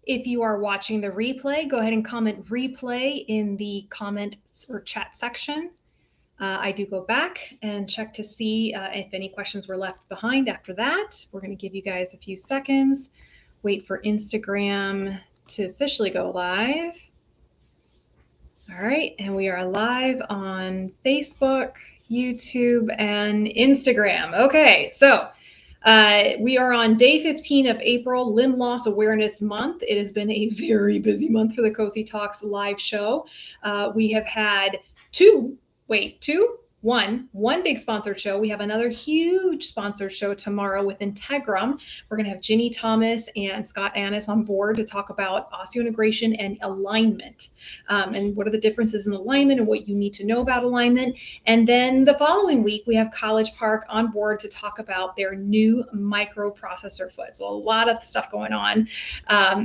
If you are watching the replay, go ahead and comment replay in the comment or chat section. I do go back and check to see if any questions were left behind after that. We're going to give you guys a few seconds. Wait for Instagram to officially go live. All right, and we are live on Facebook, YouTube, and Instagram. Okay, so we are on day 15 of April, Limb Loss Awareness Month. It has been a very busy month for the Cozy Talks live show. We have had one big sponsored show. We have another huge sponsored show tomorrow with Integrum. We're going to have Ginny Thomas and Scott Annis on board to talk about osseointegration and alignment, and what are the differences in alignment and what you need to know about alignment. And then the following week, we have College Park on board to talk about their new microprocessor foot. So a lot of stuff going on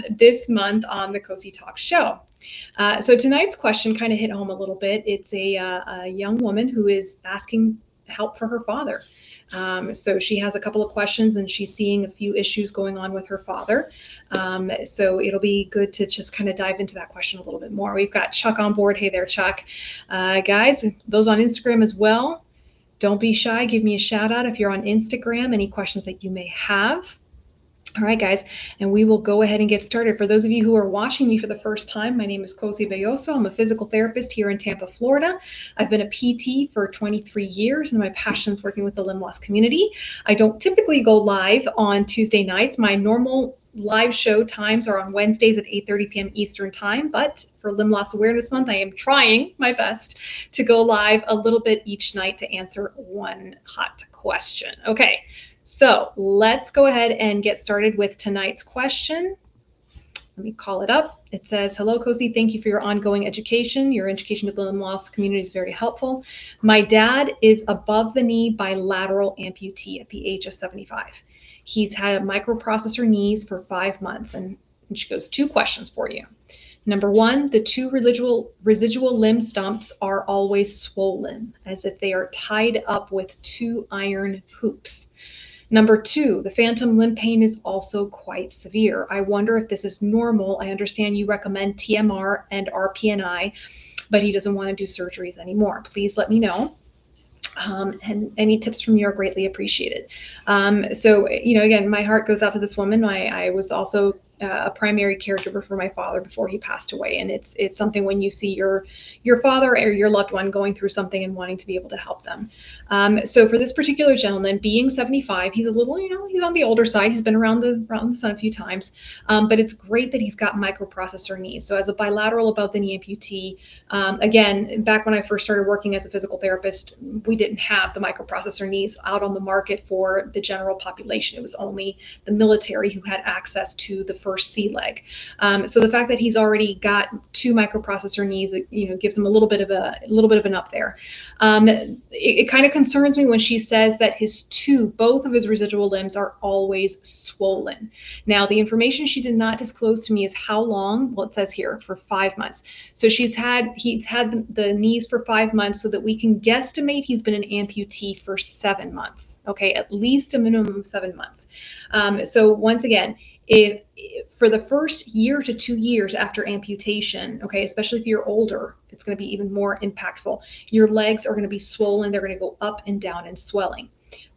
this month on the Cozy Talk show. So tonight's question kind of hit home a little bit. It's a young woman who is asking help for her father. So she has a couple of questions and she's seeing a few issues going on with her father. So it'll be good to just kind of dive into that question a little bit more. We've got Chuck on board. Hey there, Chuck. Guys, those on Instagram as well, don't be shy. Give me a shout out if you're on Instagram, any questions that you may have. All right, guys, and we will go ahead and get started. For those of you who are watching me for the first time, my name is Cozy Belloso. I'm a physical therapist here in Tampa, Florida. I've been a PT for 23 years, and my passion is working with the limb loss community. I don't typically go live on Tuesday nights. My normal live show times are on Wednesdays at 8:30 p.m. Eastern time, but for Limb Loss Awareness Month, I am trying my best to go live a little bit each night to answer one hot question. Okay. So let's go ahead and get started with tonight's question. Let me call it up. It says, hello, Cozy. Thank you for your ongoing education. Your education to the limb loss community is very helpful. My dad is above the knee bilateral amputee at the age of 75. He's had a microprocessor knees for 5 months. And she goes, 2 questions for you. Number 1, the 2 residual limb stumps are always swollen, as if they are tied up with 2 iron hoops. Number 2, the phantom limb pain is also quite severe. I wonder if this is normal. I understand you recommend TMR and RPNI, but he doesn't want to do surgeries anymore. Please let me know. And any tips from you are greatly appreciated. So, again, my heart goes out to this woman. I was also a primary caregiver for my father before he passed away. And it's something when you see your father or your loved one going through something and wanting to be able to help them. So for this particular gentleman, being 75, he's a little, he's on the older side. He's been around the sun a few times, but it's great that he's got microprocessor knees. So as a bilateral above the knee amputee, again, back when I first started working as a physical therapist, we didn't have the microprocessor knees out on the market for the general population. It was only the military who had access to the first sea leg. So the fact that he's already got 2 microprocessor knees, gives him a little bit of an up there. It kind of concerns me when she says that both of his residual limbs are always swollen. Now, the information she did not disclose to me is how long. Well, it says here for 5 months. So he's had the knees for 5 months, so that we can guesstimate he's been an amputee for 7 months. Okay, at least a minimum of 7 months. So once again, if for the first year to 2 years after amputation, okay, especially if you're older, it's going to be even more impactful. Your legs are going to be swollen. They're going to go up and down in swelling.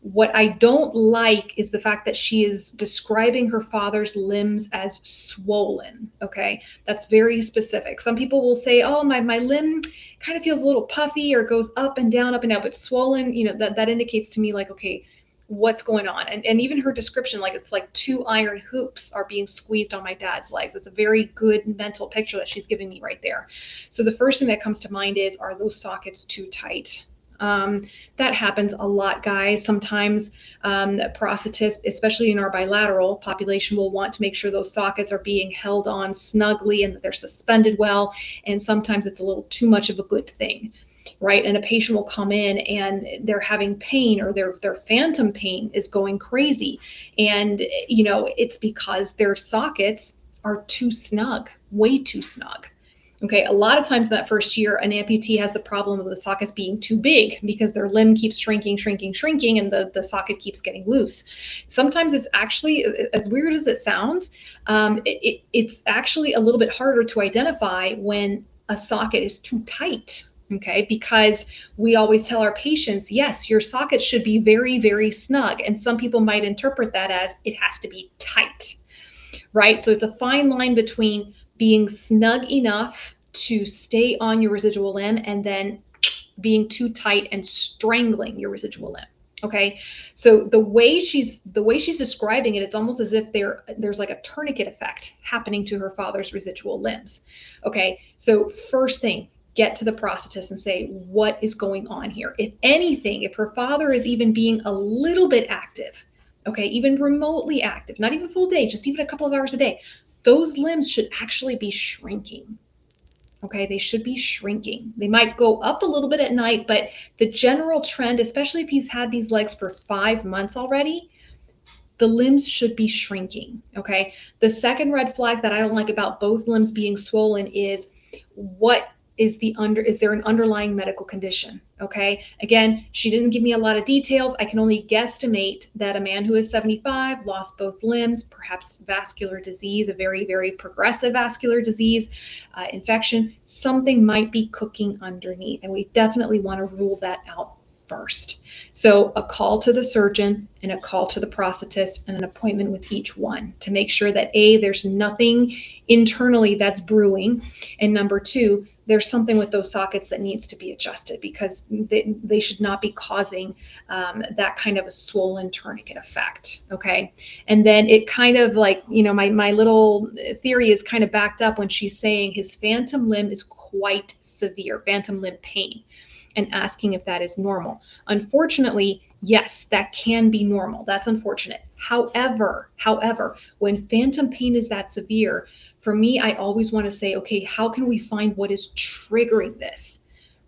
What I don't like is the fact that she is describing her father's limbs as swollen. Okay, that's very specific. Some people will say, oh, my limb kind of feels a little puffy or goes up and down, but swollen, that indicates to me like, okay, what's going on. And even her description, like it's like 2 iron hoops are being squeezed on my dad's legs. It's a very good mental picture that she's giving me right there. So the first thing that comes to mind is, are those sockets too tight? That happens a lot, guys. Sometimes prosthetists, especially in our bilateral population, will want to make sure those sockets are being held on snugly and that they're suspended well. And sometimes it's a little too much of a good thing. Right, and a patient will come in and they're having pain, or their phantom pain is going crazy, and it's because their sockets are too snug, way too snug. Okay, a lot of times in that first year, an amputee has the problem of the sockets being too big because their limb keeps shrinking, shrinking, shrinking, and the socket keeps getting loose. Sometimes it's actually, as weird as it sounds, it's actually a little bit harder to identify when a socket is too tight. Okay, because we always tell our patients, yes, your socket should be very, very snug. And some people might interpret that as it has to be tight, right? So it's a fine line between being snug enough to stay on your residual limb and then being too tight and strangling your residual limb. Okay, so the way she's describing it, it's almost as if there's like a tourniquet effect happening to her father's residual limbs. Okay, so first thing, get to the prosthetist and say, what is going on here? If anything, if her father is even being a little bit active, okay, even remotely active, not even full day, just even a couple of hours a day, those limbs should actually be shrinking. Okay, they should be shrinking. They might go up a little bit at night, but the general trend, especially if he's had these legs for 5 months already, the limbs should be shrinking. Okay, the second red flag that I don't like about both limbs being swollen is is there an underlying medical condition? Okay, again, she didn't give me a lot of details. I can only guesstimate that a man who is 75 lost both limbs, perhaps vascular disease, a very, very progressive vascular disease, infection. Something might be cooking underneath, and we definitely want to rule that out first. So a call to the surgeon and a call to the prosthetist and an appointment with each one to make sure that A, there's nothing internally that's brewing, and number two, there's something with those sockets that needs to be adjusted because they should not be causing that kind of a swollen tourniquet effect. Okay. And then it kind of like, my little theory is kind of backed up when she's saying his phantom limb is quite severe, phantom limb pain, and asking if that is normal. Unfortunately, yes, that can be normal. That's unfortunate. However, when phantom pain is that severe, for me, I always want to say, okay, how can we find what is triggering this,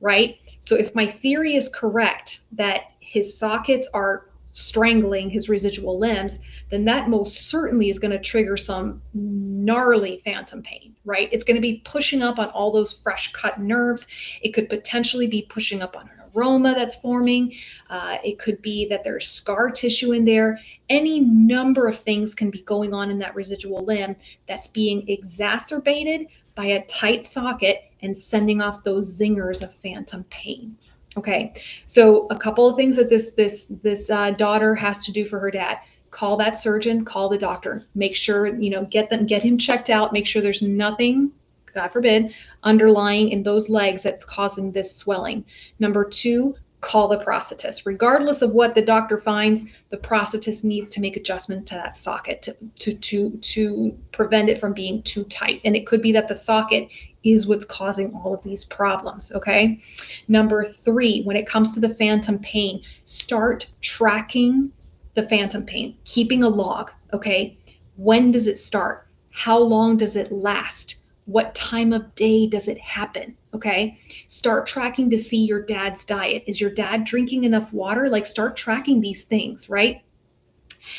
right? So if my theory is correct that his sockets are strangling his residual limbs, then that most certainly is going to trigger some gnarly phantom pain, right? It's going to be pushing up on all those fresh cut nerves. It could potentially be pushing up on an aroma that's forming. It could be that there's scar tissue in there. Any number of things can be going on in that residual limb that's being exacerbated by a tight socket and sending off those zingers of phantom pain. Okay, so a couple of things that this daughter has to do for her dad: call that surgeon, call the doctor, make sure get him checked out, make sure there's nothing, God forbid, underlying in those legs that's causing this swelling. Number two, call the prosthetist. Regardless of what the doctor finds, the prosthetist needs to make adjustment to that socket to prevent it from being too tight. And it could be that the socket is what's causing all of these problems, okay? Number three, when it comes to the phantom pain, start tracking the phantom pain, keeping a log, okay? When does it start? How long does it last? What time of day does it happen? Okay. Start tracking to see your dad's diet. Is your dad drinking enough water? Like, start tracking these things, right?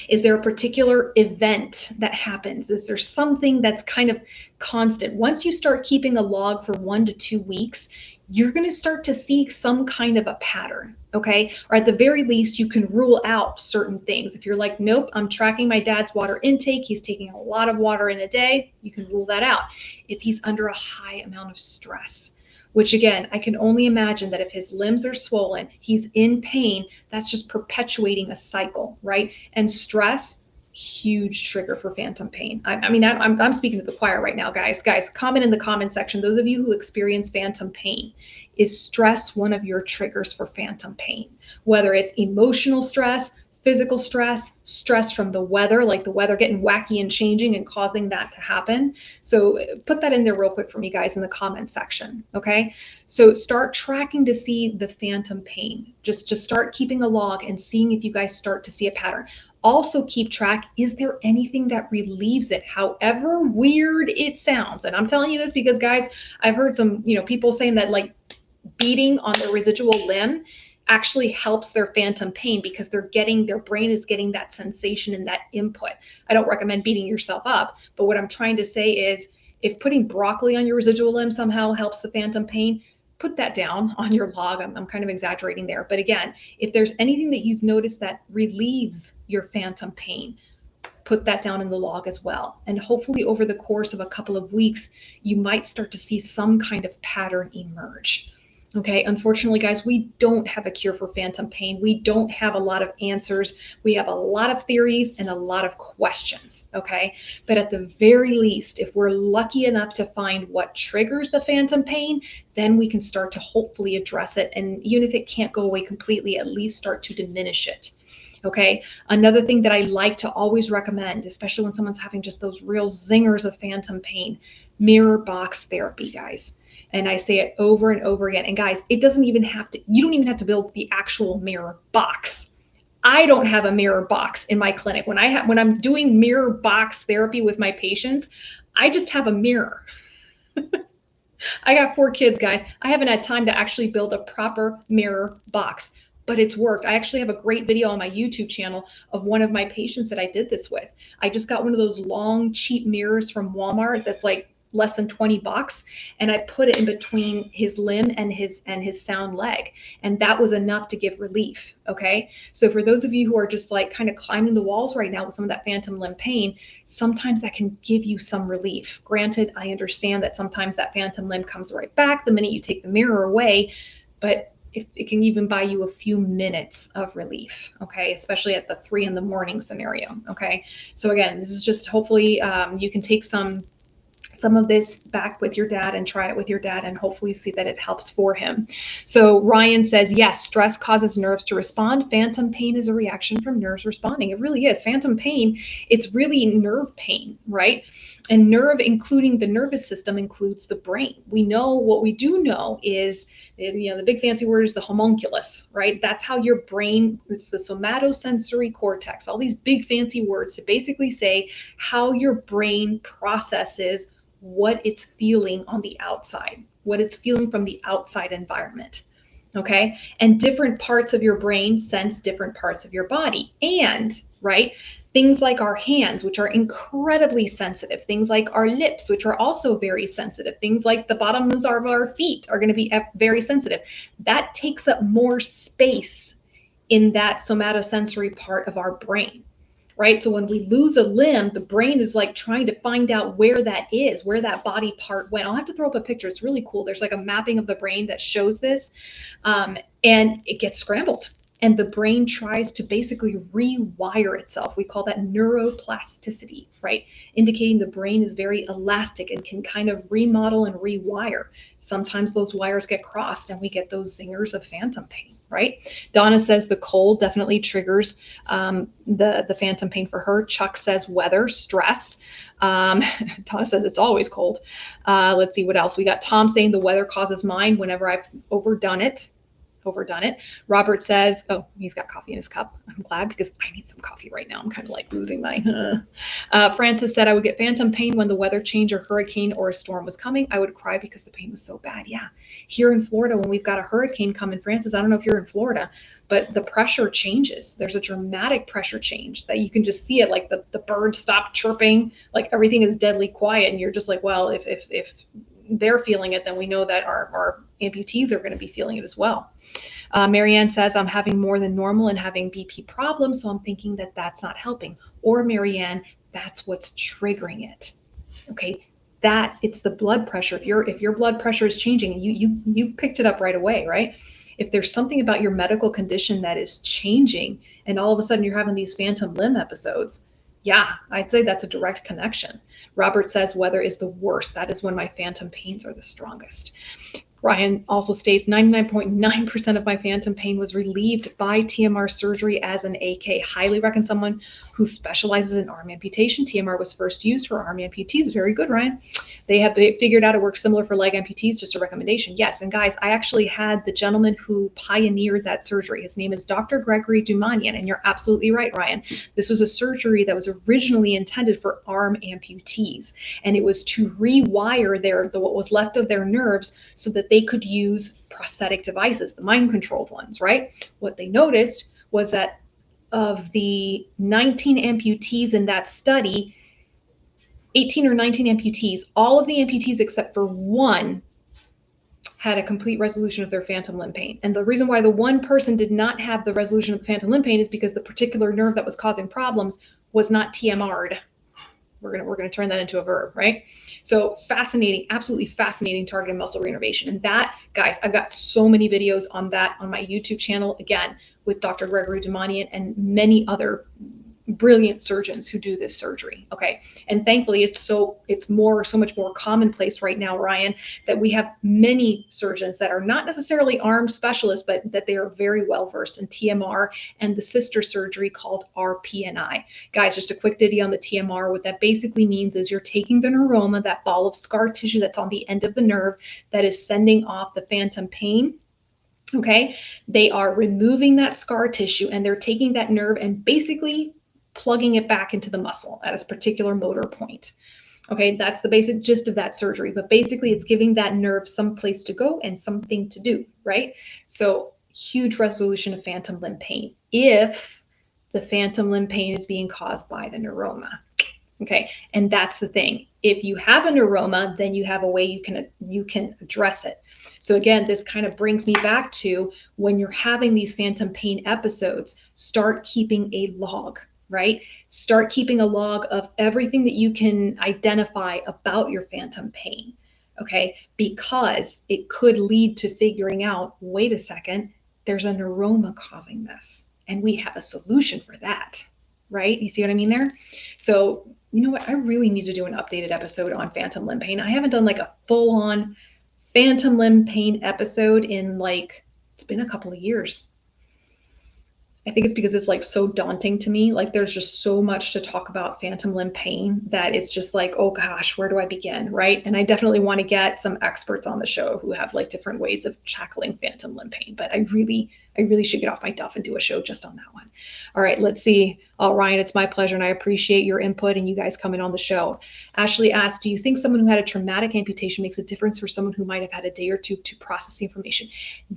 Is there a particular event that happens? Is there something that's kind of constant? Once you start keeping a log for 1 to 2 weeks, you're going to start to see some kind of a pattern, okay? Or at the very least, you can rule out certain things. If you're like, nope, I'm tracking my dad's water intake, he's taking a lot of water in a day, you can rule that out. If he's under a high amount of stress, which again, I can only imagine that if his limbs are swollen, he's in pain, that's just perpetuating a cycle, right? And stress, huge trigger for phantom pain. I'm speaking to the choir right now, guys. Comment in the comment section. Those of you who experience phantom pain, is stress one of your triggers for phantom pain? Whether it's emotional stress, physical stress, stress from the weather, like the weather getting wacky and changing and causing that to happen. So put that in there real quick for me, guys, in the comment section. Okay. So start tracking to see the phantom pain. Just start keeping a log and seeing if you guys start to see a pattern. Also keep track, is there anything that relieves it, however weird it sounds? And I'm telling you this because, guys, I've heard some, people saying that like beating on the residual limb actually helps their phantom pain because their brain is getting that sensation and that input. I don't recommend beating yourself up, but what I'm trying to say is If putting broccoli on your residual limb somehow helps the phantom pain, put that down on your log. I'm kind of exaggerating there. But again, if there's anything that you've noticed that relieves your phantom pain, put that down in the log as well. And hopefully over the course of a couple of weeks, you might start to see some kind of pattern emerge. Okay, unfortunately, guys, we don't have a cure for phantom pain. We don't have a lot of answers. We have a lot of theories and a lot of questions, okay? But at the very least, if we're lucky enough to find what triggers the phantom pain, then we can start to hopefully address it. And even if it can't go away completely, at least start to diminish it. Okay. Another thing that I like to always recommend, especially when someone's having just those real zingers of phantom pain, mirror box therapy, guys. And I say it over and over again. And guys, you don't even have to build the actual mirror box. I don't have a mirror box in my clinic. When I'm doing mirror box therapy with my patients, I just have a mirror. I got 4 kids, guys. I haven't had time to actually build a proper mirror box, but it's worked. I actually have a great video on my YouTube channel of one of my patients that I did this with. I just got one of those long, cheap mirrors from Walmart that's like less than 20 bucks. And I put it in between his limb and his sound leg. And that was enough to give relief. Okay. So for those of you who are just like kind of climbing the walls right now with some of that phantom limb pain, sometimes that can give you some relief. Granted, I understand that sometimes that phantom limb comes right back the minute you take the mirror away, but if it can even buy you a few minutes of relief, okay, especially at the 3 a.m. scenario, okay. So again, this is just hopefully you can take some of this back with your dad and try it with your dad and hopefully see that it helps for him. So Ryan says, yes, stress causes nerves to respond. Phantom pain is a reaction from nerves responding. It really is. Phantom pain, it's really nerve pain, right? And nerve, including the nervous system, includes the brain. What we do know is, the big fancy word is the homunculus, right? That's how your brain, it's the somatosensory cortex, all these big fancy words to basically say how your brain processes what it's feeling on the outside, what it's feeling from the outside environment. Okay. And different parts of your brain sense different parts of your body. And, right, things like our hands, which are incredibly sensitive, things like our lips, which are also very sensitive, things like the bottoms of our feet are going to be very sensitive. That takes up more space in that somatosensory part of our brain. Right. So when we lose a limb, the brain is like trying to find out where that is, where that body part went. I'll have to throw up a picture. It's really cool. There's like a mapping of the brain that shows this, and it gets scrambled. And the brain tries to basically rewire itself. We call that neuroplasticity, right? Indicating the brain is very elastic and can kind of remodel and rewire. Sometimes those wires get crossed and we get those zingers of phantom pain, right? Donna says the cold definitely triggers the phantom pain for her. Chuck says weather, stress. Donna says it's always cold. Let's see what else. We got Tom saying the weather causes mine whenever I've overdone it. Robert says, oh, he's got coffee in his cup. I'm glad because I need some coffee right now. I'm kind of like losing mine. Francis said I would get phantom pain when the weather change or hurricane or a storm was coming. I would cry because the pain was so bad. Yeah. Here in Florida, when we've got a hurricane coming, Francis, I don't know if you're in Florida, but the pressure changes. There's a dramatic pressure change that you can just see it. Like the birds stop chirping, like everything is deadly quiet. And you're just like, well, if they're feeling it, then we know that our amputees are going to be feeling it as well. Marianne says, I'm having more than normal and having BP problems, so I'm thinking that that's not helping. Or Marianne, that's what's triggering it. Okay, it's the blood pressure. If your blood pressure is changing, you picked it up right away, right? If there's something about your medical condition that is changing and all of a sudden you're having these phantom limb episodes, yeah, I'd say that's a direct connection. Robert says weather is the worst. That is when my phantom pains are the strongest. Ryan also states 99.9% of my phantom pain was relieved by TMR surgery as an AK. Highly recommend someone who specializes in arm amputation. TMR was first used for arm amputees. Very good, Ryan. They figured out it works similar for leg amputees, just a recommendation. Yes, and guys, I actually had the gentleman who pioneered that surgery. His name is Dr. Gregory Dumanian, and you're absolutely right, Ryan. This was a surgery that was originally intended for arm amputees, and it was to rewire what was left of their nerves so that they could use prosthetic devices, the mind-controlled ones, right? What they noticed was that of the 19 amputees in that study, 18 or 19 amputees. All of the amputees except for one had a complete resolution of their phantom limb pain. And the reason why the one person did not have the resolution of the phantom limb pain is because the particular nerve that was causing problems was not TMR'd. We're gonna turn that into a verb, right? So fascinating, absolutely fascinating targeted muscle reinnervation. And that, guys, I've got so many videos on that on my YouTube channel, again, with Dr. Gregory Dumanian and many other brilliant surgeons who do this surgery. Okay. And thankfully it's so much more commonplace right now, Ryan, that we have many surgeons that are not necessarily arm specialists, but that they are very well versed in TMR and the sister surgery called RPNI. Guys, just a quick ditty on the TMR. What that basically means is you're taking the neuroma, that ball of scar tissue that's on the end of the nerve that is sending off the phantom pain. Okay. They are removing that scar tissue and they're taking that nerve and basically plugging it back into the muscle at a particular motor point. Okay, that's the basic gist of that surgery. But basically, it's giving that nerve some place to go and something to do, right? So huge resolution of phantom limb pain if the phantom limb pain is being caused by the neuroma. Okay, and that's the thing. If you have a neuroma, then you have a way you can address it. So again, this kind of brings me back to when you're having these phantom pain episodes, start keeping a log. Right? Start keeping a log of everything that you can identify about your phantom pain, okay? Because it could lead to figuring out, wait a second, there's a neuroma causing this, and we have a solution for that, right? You see what I mean there? So, you know what? I really need to do an updated episode on phantom limb pain. I haven't done like a full-on phantom limb pain episode in it's been a couple of years. I think it's because it's like so daunting to me. Like there's just so much to talk about phantom limb pain that it's just like, oh gosh, where do I begin, right? And I definitely want to get some experts on the show who have like different ways of tackling phantom limb pain. But I really should get off my duff and do a show just on that one. All right, let's see. Oh, Ryan, it's my pleasure, and I appreciate your input and you guys coming on the show. Ashley asked, do you think someone who had a traumatic amputation makes a difference for someone who might have had a day or two to process the information?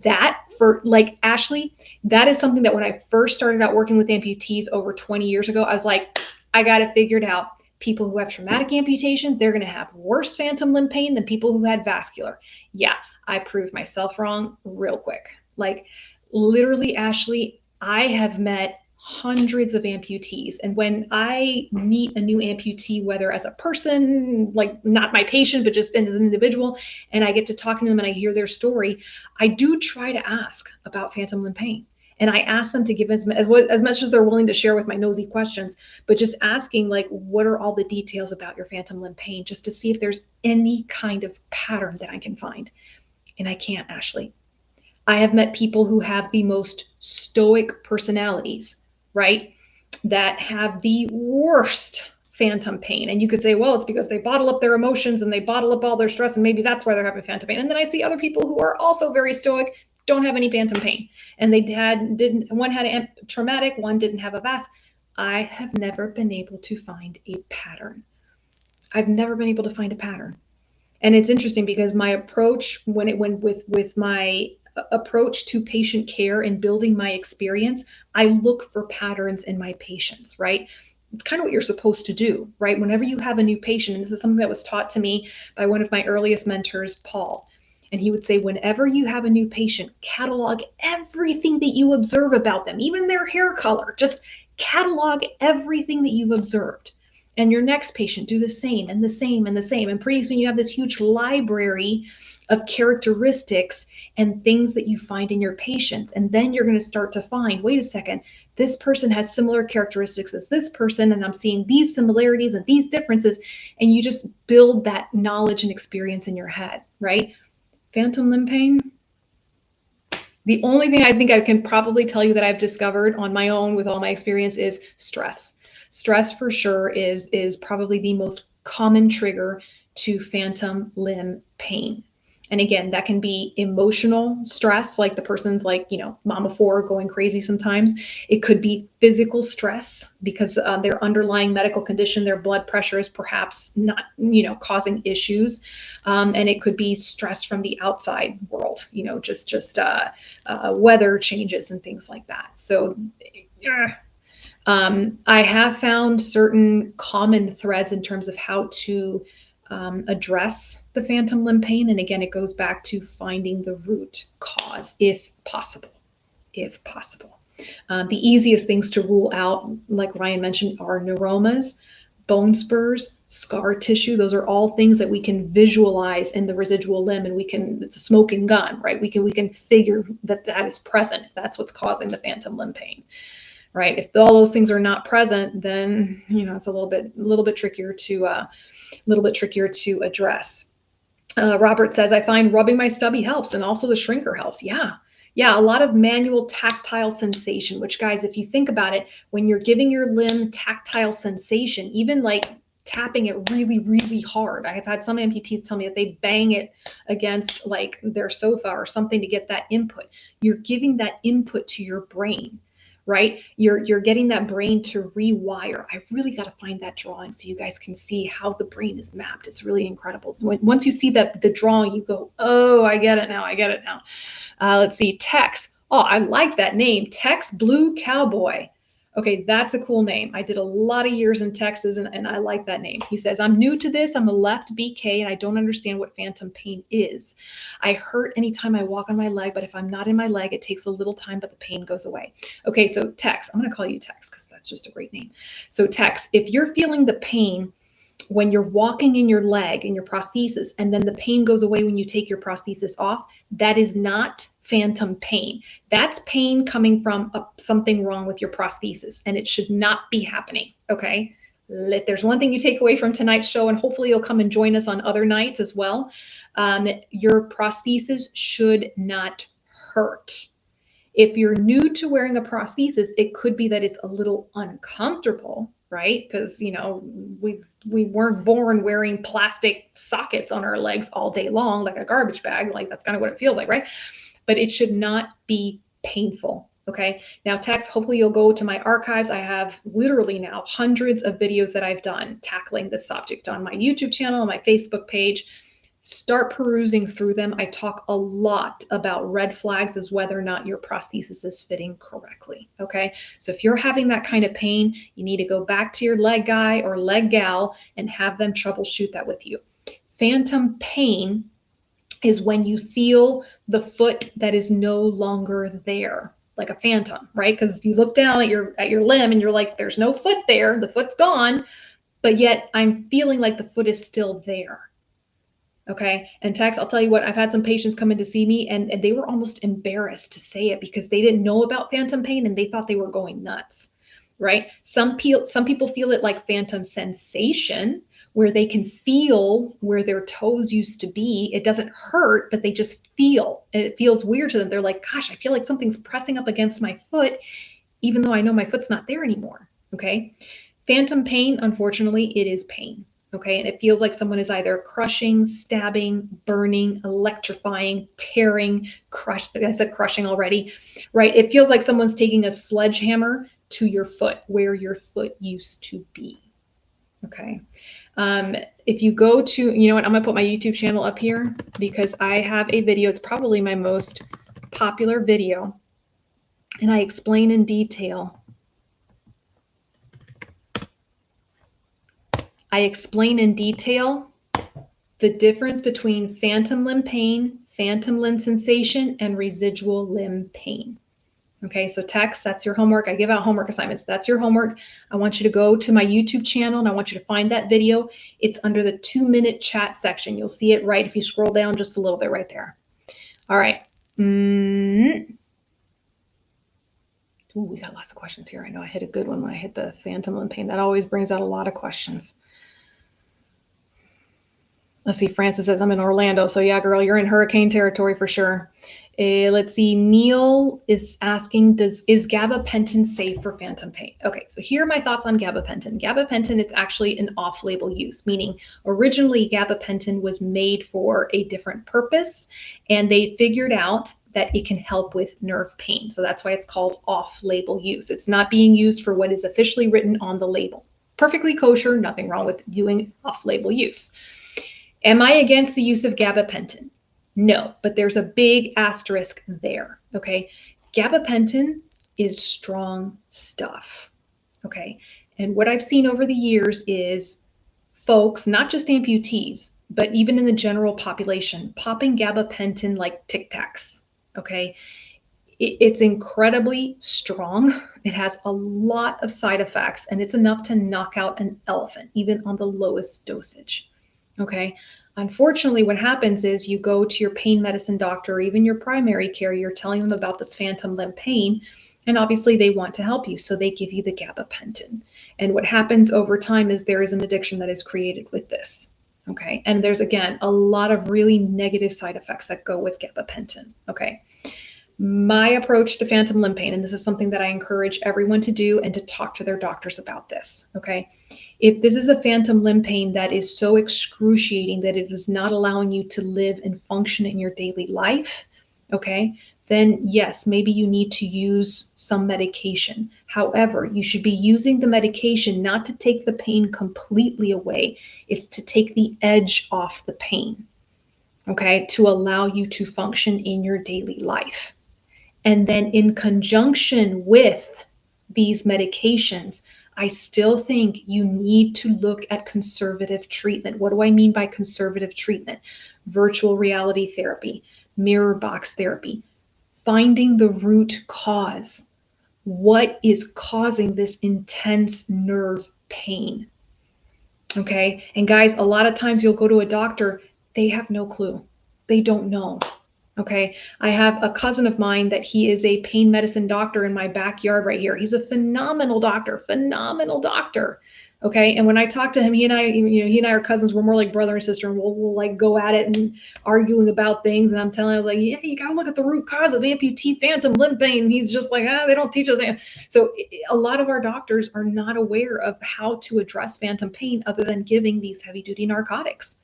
That, for like Ashley, that is something that when I first started out working with amputees over 20 years ago, I was like, I got it figured out. People who have traumatic amputations, they're going to have worse phantom limb pain than people who had vascular. Yeah, I proved myself wrong real quick. Like literally, Ashley, I have met hundreds of amputees. And when I meet a new amputee, whether as a person, like not my patient, but just as an individual, and I get to talking to them and I hear their story, I do try to ask about phantom limb pain. And I ask them to give as much as they're willing to share with my nosy questions, but just asking like, what are all the details about your phantom limb pain, just to see if there's any kind of pattern that I can find. And I can't, Ashley. I have met people who have the most stoic personalities, right? That have the worst phantom pain. And you could say, well, it's because they bottle up their emotions and they bottle up all their stress, and maybe that's why they're having phantom pain. And then I see other people who are also very stoic, don't have any phantom pain. And one had a traumatic, one didn't have a vas. I have never been able to find a pattern. I've never been able to find a pattern. And it's interesting because my approach, when it went with my approach to patient care and building my experience, I look for patterns in my patients, right? It's kind of what you're supposed to do, right? Whenever you have a new patient, and this is something that was taught to me by one of my earliest mentors, Paul. And he would say, whenever you have a new patient, catalog everything that you observe about them, even their hair color, just catalog everything that you've observed. And your next patient, do the same and the same and the same. And pretty soon you have this huge library of characteristics and things that you find in your patients. And then you're going to start to find, wait a second, this person has similar characteristics as this person, and I'm seeing these similarities and these differences. And you just build that knowledge and experience in your head, right? Phantom limb pain. The only thing I think I can probably tell you that I've discovered on my own with all my experience is stress. Stress for sure is probably the most common trigger to phantom limb pain. And again, that can be emotional stress, like the person's like, mama four going crazy sometimes. It could be physical stress because their underlying medical condition, their blood pressure is perhaps not, causing issues. And it could be stress from the outside world, just weather changes and things like that. So I have found certain common threads in terms of how to address the phantom limb pain. And again, it goes back to finding the root cause if possible. If possible. The easiest things to rule out, like Ryan mentioned, are neuromas, bone spurs, scar tissue. Those are all things that we can visualize in the residual limb, and it's a smoking gun, right? We can figure that is present. That's what's causing the phantom limb pain, right? If all those things are not present, then it's a little bit trickier to address. Robert says, I find rubbing my stubby helps, and also the shrinker helps. Yeah, a lot of manual tactile sensation, which, guys, if you think about it, when you're giving your limb tactile sensation, even like tapping it really, really hard. I have had some amputees tell me that they bang it against like their sofa or something to get that input. You're giving that input to your brain, right? You're getting that brain to rewire. I really got to find that drawing so you guys can see how the brain is mapped. It's really incredible. Once you see the drawing, you go, oh, I get it now. Let's see, Tex. Oh, I like that name, Tex Blue Cowboy. Okay, that's a cool name. I did a lot of years in Texas, and I like that name. He says, I'm new to this. I'm a left BK, and I don't understand what phantom pain is. I hurt anytime I walk on my leg, but if I'm not in my leg, it takes a little time, but the pain goes away. Okay, so Tex, I'm going to call you Tex because that's just a great name. So Tex, if you're feeling the pain when you're walking in your leg in your prosthesis, and then the pain goes away when you take your prosthesis off, that is not phantom pain. That's pain coming from something wrong with your prosthesis, and it should not be happening. Okay. There's one thing you take away from tonight's show, and hopefully you'll come and join us on other nights as well. Your prosthesis should not hurt. If you're new to wearing a prosthesis, it could be that it's a little uncomfortable, right? Because, we weren't born wearing plastic sockets on our legs all day long, like a garbage bag. Like that's kind of what it feels like, right? But it should not be painful. Okay. Now, Tex, hopefully you'll go to my archives. I have literally now hundreds of videos that I've done tackling this subject on my YouTube channel, on my Facebook page. Start perusing through them. I talk a lot about red flags as whether or not your prosthesis is fitting correctly. Okay. So if you're having that kind of pain, you need to go back to your leg guy or leg gal and have them troubleshoot that with you. Phantom pain is when you feel the foot that is no longer there, like a phantom, right? Because you look down at your limb and you're like, there's no foot there. The foot's gone, but yet I'm feeling like the foot is still there. Okay. And Tex, I'll tell you what, I've had some patients come in to see me and they were almost embarrassed to say it because they didn't know about phantom pain and they thought they were going nuts, right? Some people feel it like phantom sensation, where they can feel where their toes used to be. It doesn't hurt, but they just feel, and it feels weird to them. They're like, gosh, I feel like something's pressing up against my foot, even though I know my foot's not there anymore. Okay. Phantom pain, unfortunately, it is pain. Okay, and it feels like someone is either crushing, stabbing, burning, electrifying, tearing, I said crushing already, right? It feels like someone's taking a sledgehammer to your foot where your foot used to be. Okay. If you go to, I'm going to put my YouTube channel up here because I have a video. It's probably my most popular video, and I explain in detail. The difference between phantom limb pain, phantom limb sensation, and residual limb pain. Okay, so Tex, that's your homework. I give out homework assignments. That's your homework. I want you to go to my YouTube channel and I want you to find that video. It's under the 2-minute chat section. You'll see it right if you scroll down just a little bit right there. All right. Ooh, we got lots of questions here. I know I hit a good one when I hit the phantom limb pain. That always brings out a lot of questions. Let's see, Francis says, I'm in Orlando. So yeah, girl, you're in hurricane territory for sure. Let's see, Neil is asking, is gabapentin safe for phantom pain? Okay, so here are my thoughts on gabapentin. Gabapentin is actually an off-label use, meaning originally gabapentin was made for a different purpose, and they figured out that it can help with nerve pain. So that's why it's called off-label use. It's not being used for what is officially written on the label. Perfectly kosher, nothing wrong with doing off-label use. Am I against the use of gabapentin? No, but there's a big asterisk there, okay? Gabapentin is strong stuff, Okay. And what I've seen over the years is folks, not just amputees, but even in the general population, popping gabapentin like Tic Tacs. Okay. It's incredibly strong. It has a lot of side effects, and it's enough to knock out an elephant, even on the lowest dosage. Okay. Unfortunately, what happens is you go to your pain medicine doctor, or even your primary care, you're telling them about this phantom limb pain, and obviously they want to help you, so they give you the gabapentin. And what happens over time is there is an addiction that is created with this. Okay. And there's, again, a lot of really negative side effects that go with gabapentin. Okay. My approach to phantom limb pain, and this is something that I encourage everyone to do and to talk to their doctors about this, okay? If this is a phantom limb pain that is so excruciating that it is not allowing you to live and function in your daily life, okay, then yes, maybe you need to use some medication. However, you should be using the medication not to take the pain completely away. It's to take the edge off the pain, okay, to allow you to function in your daily life. And then in conjunction with these medications, I still think you need to look at conservative treatment. What do I mean by conservative treatment? Virtual reality therapy, mirror box therapy, finding the root cause. What is causing this intense nerve pain? Okay. And guys, a lot of times you'll go to a doctor, they have no clue. They don't know. Okay. I have a cousin of mine that he is a pain medicine doctor in my backyard right here. He's a phenomenal doctor, phenomenal doctor. Okay. And when I talk to him, he and I are cousins. We're more like brother and sister, and we'll like go at it and arguing about things. And I'm telling him, like, yeah, you got to look at the root cause of amputee phantom limb pain. And he's just like, they don't teach us. So a lot of our doctors are not aware of how to address phantom pain other than giving these heavy duty narcotics.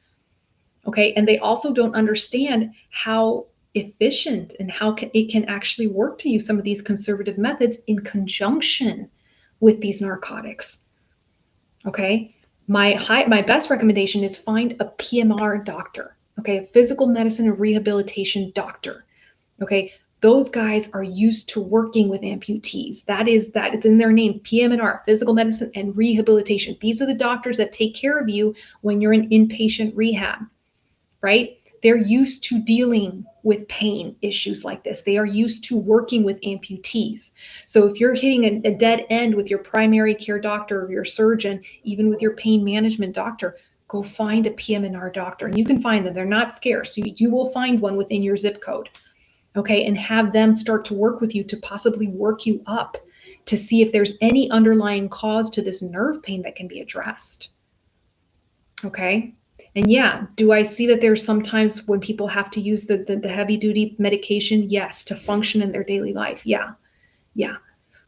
Okay. And they also don't understand how efficient and how it can actually work to use some of these conservative methods in conjunction with these narcotics. Okay. My best recommendation is find a PMR doctor. Okay. A physical medicine and rehabilitation doctor. Okay. Those guys are used to working with amputees. It's in their name, PM&R, physical medicine and rehabilitation. These are the doctors that take care of you when you're in inpatient rehab, right? They're used to dealing with pain issues like this. They are used to working with amputees. So if you're hitting a dead end with your primary care doctor or your surgeon, even with your pain management doctor, go find a PM&R doctor. And you can find them. They're not scarce. You will find one within your zip code. Okay, and have them start to work with you to possibly work you up to see if there's any underlying cause to this nerve pain that can be addressed. Okay. And yeah, do I see that there's sometimes when people have to use the heavy duty medication? Yes, to function in their daily life. Yeah.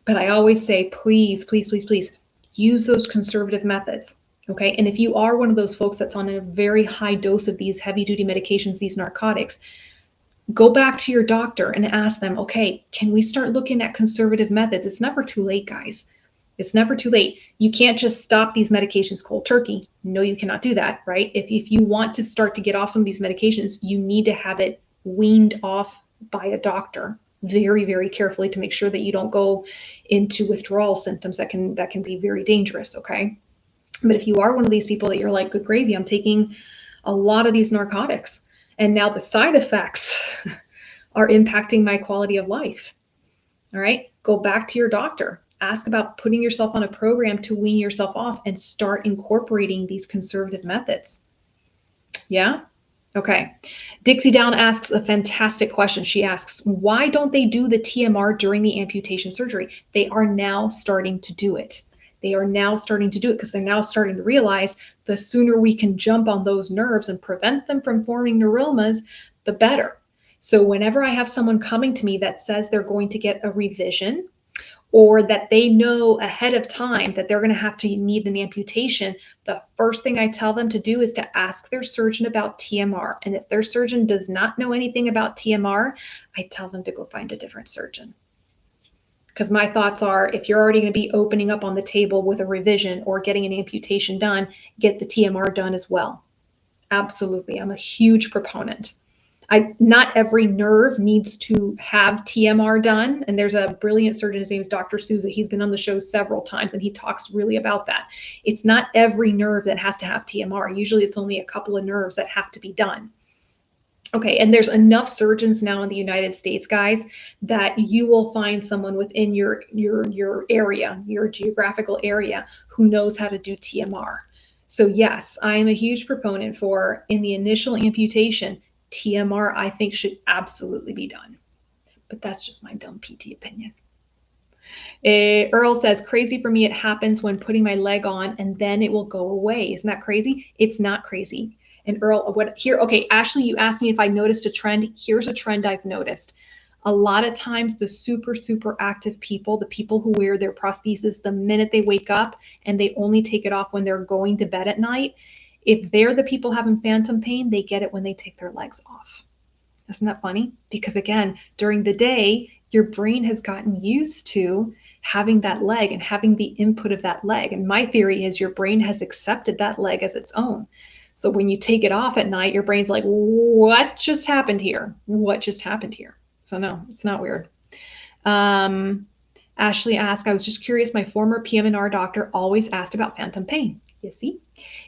But I always say, please, please, please, please use those conservative methods. Okay. And if you are one of those folks that's on a very high dose of these heavy duty medications, these narcotics, go back to your doctor and ask them, okay, can we start looking at conservative methods? It's never too late, guys. It's never too late. You can't just stop these medications cold turkey. No, you cannot do that, right? If you want to start to get off some of these medications, you need to have it weaned off by a doctor very, very carefully to make sure that you don't go into withdrawal symptoms that can be very dangerous, okay? But if you are one of these people that you're like, good gravy, I'm taking a lot of these narcotics, and now the side effects are impacting my quality of life, all right? Go back to your doctor. Ask about putting yourself on a program to wean yourself off and start incorporating these conservative methods. Yeah? Okay. Dixie Down asks a fantastic question. She asks, why don't they do the TMR during the amputation surgery? They are now starting to do it. They are now starting to do it because they're now starting to realize the sooner we can jump on those nerves and prevent them from forming neuromas, the better. So whenever I have someone coming to me that says they're going to get a revision, or that they know ahead of time that they're going to have to need an amputation, the first thing I tell them to do is to ask their surgeon about TMR. And if their surgeon does not know anything about TMR, I tell them to go find a different surgeon. Because my thoughts are, if you're already going to be opening up on the table with a revision or getting an amputation done, get the TMR done as well. Absolutely. I'm a huge proponent. Not every nerve needs to have TMR done. And there's a brilliant surgeon, his name is Dr. Souza. He's been on the show several times and he talks really about that. It's not every nerve that has to have TMR. Usually it's only a couple of nerves that have to be done. Okay, and there's enough surgeons now in the United States, guys, that you will find someone within your area, your geographical area, who knows how to do TMR. So yes, I am a huge proponent for, in the initial amputation, TMR I think should absolutely be done. But that's just my dumb PT opinion. Earl says, crazy for me, it happens when putting my leg on and then it will go away. Isn't that crazy? It's not crazy. And Earl, what here? Okay, Ashley, you asked me if I noticed a trend. Here's a trend I've noticed. A lot of times the super, super active people, the people who wear their prosthesis the minute they wake up and they only take it off when they're going to bed at night, if they're the people having phantom pain, they get it when they take their legs off. Isn't that funny? Because again, during the day, your brain has gotten used to having that leg and having the input of that leg. And my theory is your brain has accepted that leg as its own. So when you take it off at night, your brain's like, what just happened here? What just happened here? So no, it's not weird. Ashley asked, I was just curious, my former PM&R doctor always asked about phantom pain. You see?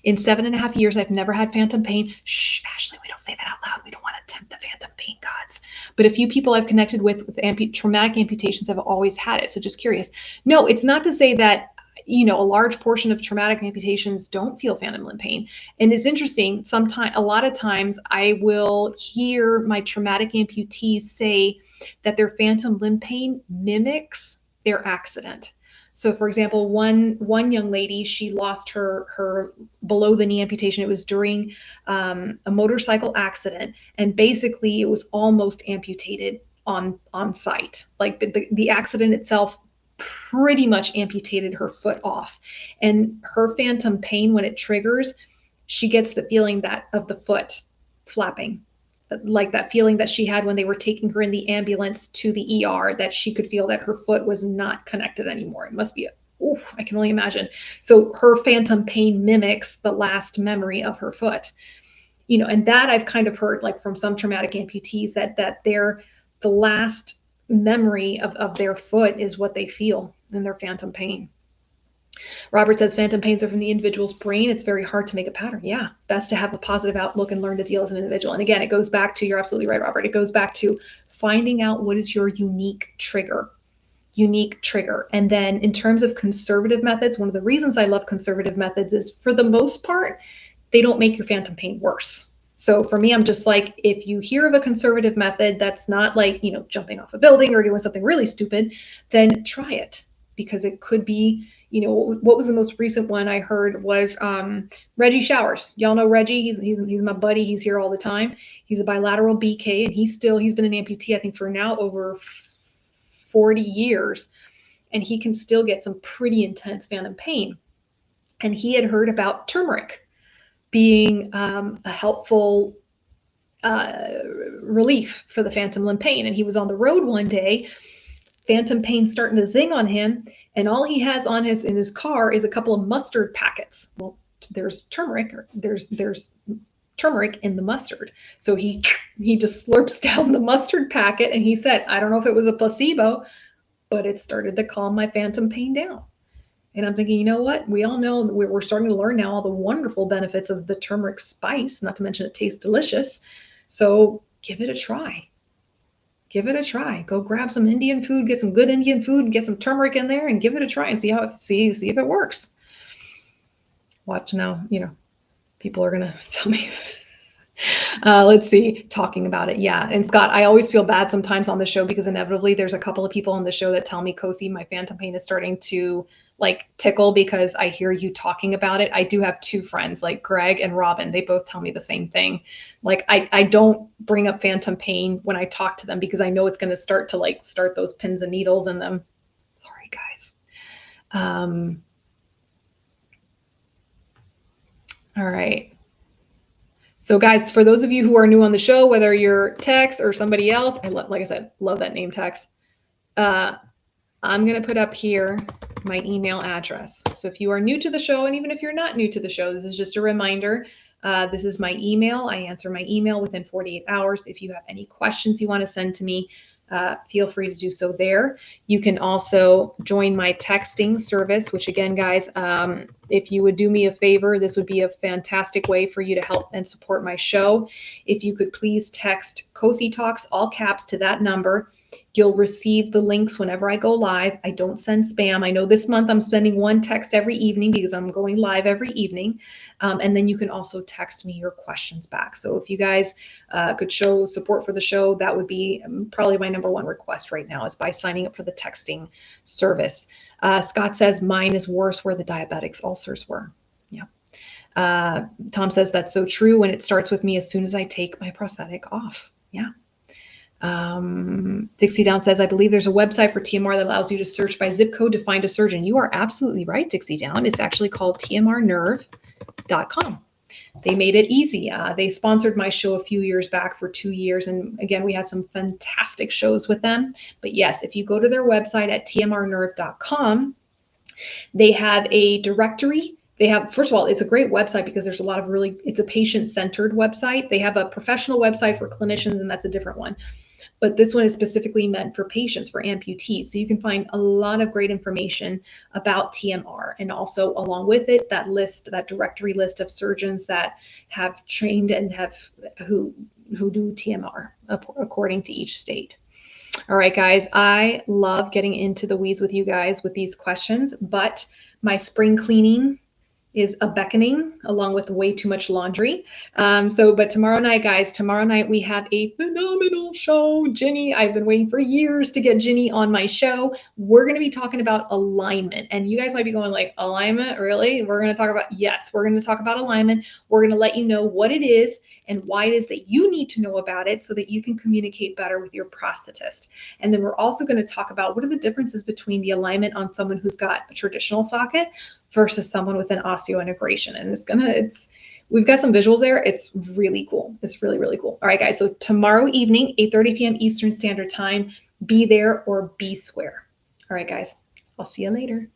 In 7.5 years, I've never had phantom pain. Shh, Ashley, we don't say that out loud. We don't want to tempt the phantom pain gods. But a few people I've connected with traumatic amputations have always had it. So just curious. No, it's not to say that, you know, a large portion of traumatic amputations don't feel phantom limb pain. And it's interesting, a lot of times I will hear my traumatic amputees say that their phantom limb pain mimics their accident. So for example, one young lady, she lost her below the knee amputation. It was during a motorcycle accident. And basically it was almost amputated on site. Like the accident itself pretty much amputated her foot off. And her phantom pain, when it triggers, she gets the feeling of the foot flapping, like that feeling that she had when they were taking her in the ambulance to the ER, that she could feel that her foot was not connected anymore. It must be, I can only imagine. So her phantom pain mimics the last memory of her foot, you know, and that I've kind of heard like from some traumatic amputees that the last memory of their foot is what they feel in their phantom pain. Robert says phantom pains are from the individual's brain. It's very hard to make a pattern. Yeah, best to have a positive outlook and learn to deal as an individual. And again, it goes back to, you're absolutely right, Robert. It goes back to finding out what is your unique trigger. And then in terms of conservative methods, one of the reasons I love conservative methods is, for the most part, they don't make your phantom pain worse. So for me, I'm just like, if you hear of a conservative method that's not like, you know, jumping off a building or doing something really stupid, then try it, because it could be, you know, what was the most recent one I heard was Reggie Showers. Y'all know Reggie. He's my buddy. He's here all the time. He's a bilateral BK, and he's been an amputee, I think, for now over 40 years. And he can still get some pretty intense phantom pain. And he had heard about turmeric being a helpful relief for the phantom limb pain. And he was on the road one day, phantom pain starting to zing on him, and all he has in his car is a couple of mustard packets. Well, there's turmeric, or there's turmeric in the mustard. So he just slurps down the mustard packet, and he said, I don't know if it was a placebo, but it started to calm my phantom pain down. And I'm thinking, you know what? We all know, we're starting to learn now all the wonderful benefits of the turmeric spice, not to mention it tastes delicious. So give it a try. Give it a try. Go grab some Indian food, get some good Indian food, and get some turmeric in there and give it a try and see if it works. Watch now, you know, people are going to tell me. Let's see, talking about it. Yeah. And Scott, I always feel bad sometimes on the show because inevitably there's a couple of people on the show that tell me, Kosi, my phantom pain is starting to like tickle because I hear you talking about it. I do have two friends like Greg and Robin. They both tell me the same thing. Like I don't bring up phantom pain when I talk to them because I know it's going to start those pins and needles in them. Sorry, guys. All right. So guys, for those of you who are new on the show, whether you're Tex or somebody else, like I said, love that name, Tex. I'm going to put up here my email address. So if you are new to the show, and even if you're not new to the show, this is just a reminder. This is my email. I answer my email within 48 hours. If you have any questions you want to send to me, feel free to do so there. You can also join my texting service, which again, guys, if you would do me a favor, this would be a fantastic way for you to help and support my show. If you could please text COSI Talks, all caps, to that number. You'll receive the links whenever I go live. I don't send spam. I know this month I'm sending one text every evening because I'm going live every evening. And then you can also text me your questions back. So if you guys could show support for the show, that would be probably my number one request right now, is by signing up for the texting service. Scott says mine is worse where the diabetics ulcers were. Yeah. Tom says that's so true. When it starts with me as soon as I take my prosthetic off. Yeah. Dixie Down says, I believe there's a website for TMR that allows you to search by zip code to find a surgeon. You are absolutely right, Dixie Down. It's actually called tmrnerve.com. They made it easy. They sponsored my show a few years back for 2 years. And again, we had some fantastic shows with them. But yes, if you go to their website at tmrnerve.com, they have a directory. They have, first of all, it's a great website because there's a lot of it's a patient-centered website. They have a professional website for clinicians, and that's a different one. But this one is specifically meant for patients, for amputees. So you can find a lot of great information about TMR, and also along with it, that list, that directory list of surgeons that have trained and who do TMR according to each state. All right, guys, I love getting into the weeds with you guys with these questions, but my spring cleaning is a beckoning, along with way too much laundry. But tomorrow night, guys, we have a phenomenal show. Ginny, I've been waiting for years to get Ginny on my show. We're going to be talking about alignment. And you guys might be going like, alignment? Really? We're going to talk about, yes, we're going to talk about alignment. We're going to let you know what it is and why it is that you need to know about it so that you can communicate better with your prosthetist. And then we're also going to talk about what are the differences between the alignment on someone who's got a traditional socket versus someone with an osseointegration. And we've got some visuals there. It's really cool. It's really, really cool. All right, guys. So tomorrow evening, 8:30 p.m. Eastern Standard Time, be there or be square. All right, guys. I'll see you later.